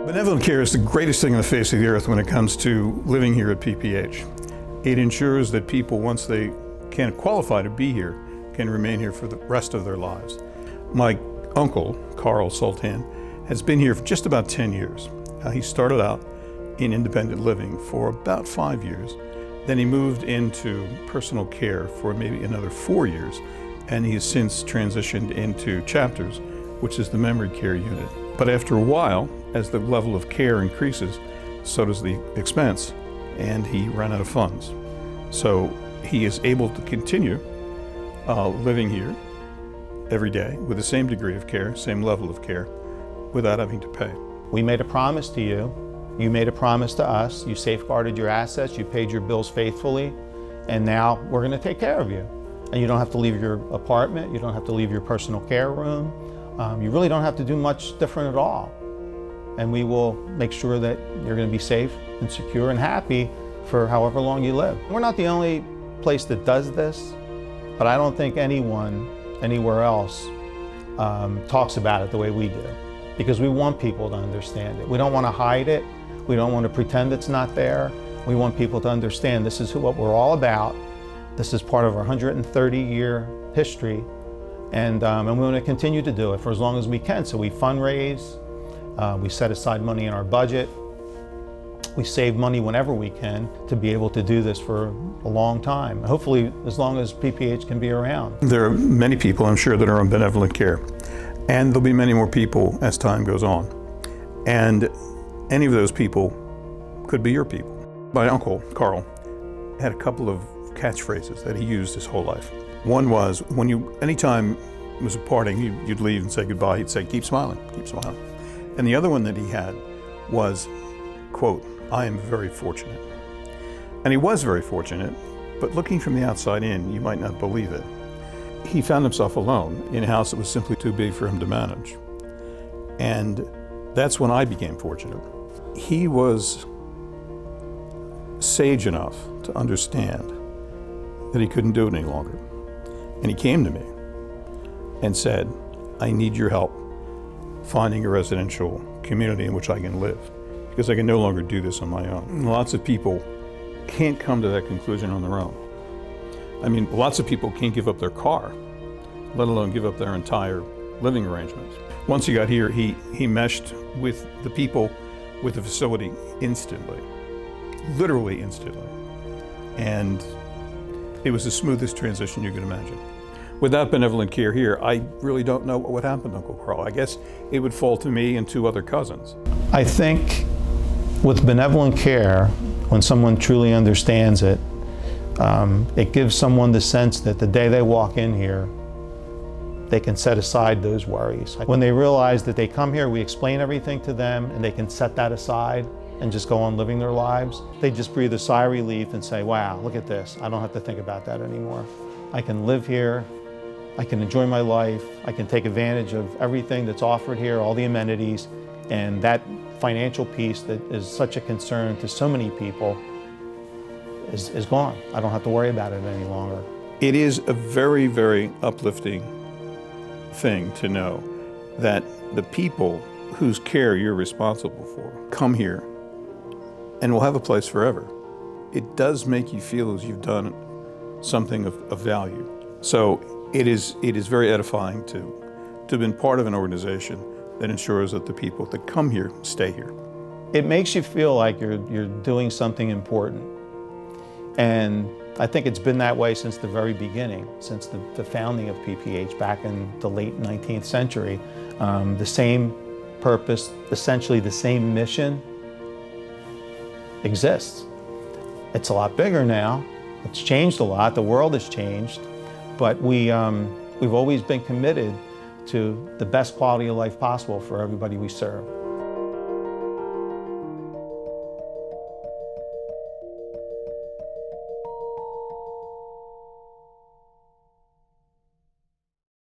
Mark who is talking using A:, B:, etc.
A: Benevolent care is the greatest thing on the face of the earth when it comes to living here at PPH. It ensures that people, once they can qualify to be here, can remain here for the rest of their lives. My uncle, Carl Sultan, has been here for just about 10 years. He started out in independent living for about 5 years. Then he moved into personal care for maybe another 4 years, and he has since transitioned into chapters, which is the memory care unit. But after a while, as the level of care increases, so does the expense, and he ran out of funds. So he is able to continue living here every day with the same degree of care, same level of care, without having to pay.
B: We made a promise to you. You made a promise to us. You safeguarded your assets. You paid your bills faithfully. And now we're going to take care of you. And you don't have to leave your apartment. You don't have to leave your personal care room. You really don't have to do much different at all. And we will make sure that you're going to be safe and secure and happy for however long you live. We're not the only place that does this, but I don't think anyone anywhere else talks about it the way we do, because we want people to understand it. We don't want to hide it. We don't want to pretend it's not there. We want people to understand this is what we're all about. This is part of our 130-year history, and we want to continue to do it for as long as we can. So we fundraise, we set aside money in our budget, we save money whenever we can to be able to do this for a long time. Hopefully, as long as PPH can be around.
A: There are many people, I'm sure, that are on benevolent care, and there'll be many more people as time goes on. And any of those people could be your people. My uncle, Carl, had a couple of catchphrases that he used his whole life. One was, anytime it was a parting, you'd leave and say goodbye, he'd say, keep smiling, keep smiling. And the other one that he had was, quote, I am very fortunate. And he was very fortunate, but looking from the outside in, you might not believe it. He found himself alone in a house that was simply too big for him to manage. And that's when I became fortunate. He was sage enough to understand that he couldn't do it any longer. And he came to me and said, I need your help finding a residential community in which I can live, because I can no longer do this on my own. Lots of people can't come to that conclusion on their own. I mean, lots of people can't give up their car, let alone give up their entire living arrangements. Once he got here, he meshed with the people, with the facility instantly, literally instantly. And it was the smoothest transition you could imagine. Without benevolent care here, I really don't know what would happen to Uncle Carl. I guess it would fall to me and 2 other cousins.
B: I think with benevolent care, when someone truly understands it, it gives someone the sense that the day they walk in here, they can set aside those worries. When they realize that they come here, we explain everything to them, and they can set that aside and just go on living their lives. They just breathe a sigh of relief and say, wow, look at this. I don't have to think about that anymore. I can live here. I can enjoy my life. I can take advantage of everything that's offered here, all the amenities, and that financial piece that is such a concern to so many people is gone. I don't have to worry about it any longer.
A: It is a very, very uplifting thing to know that the people whose care you're responsible for come here and will have a place forever. It does make you feel as you've done something of value. So it is very edifying to have been part of an organization that ensures that the people that come here stay here.
B: It makes you feel like you're doing something important. And I think it's been that way since the very beginning, since the founding of PPH back in the late 19th century. The same purpose, essentially the same mission exists. It's a lot bigger now. It's changed a lot. The world has changed. But we've always been committed to the best quality of life possible for everybody we serve.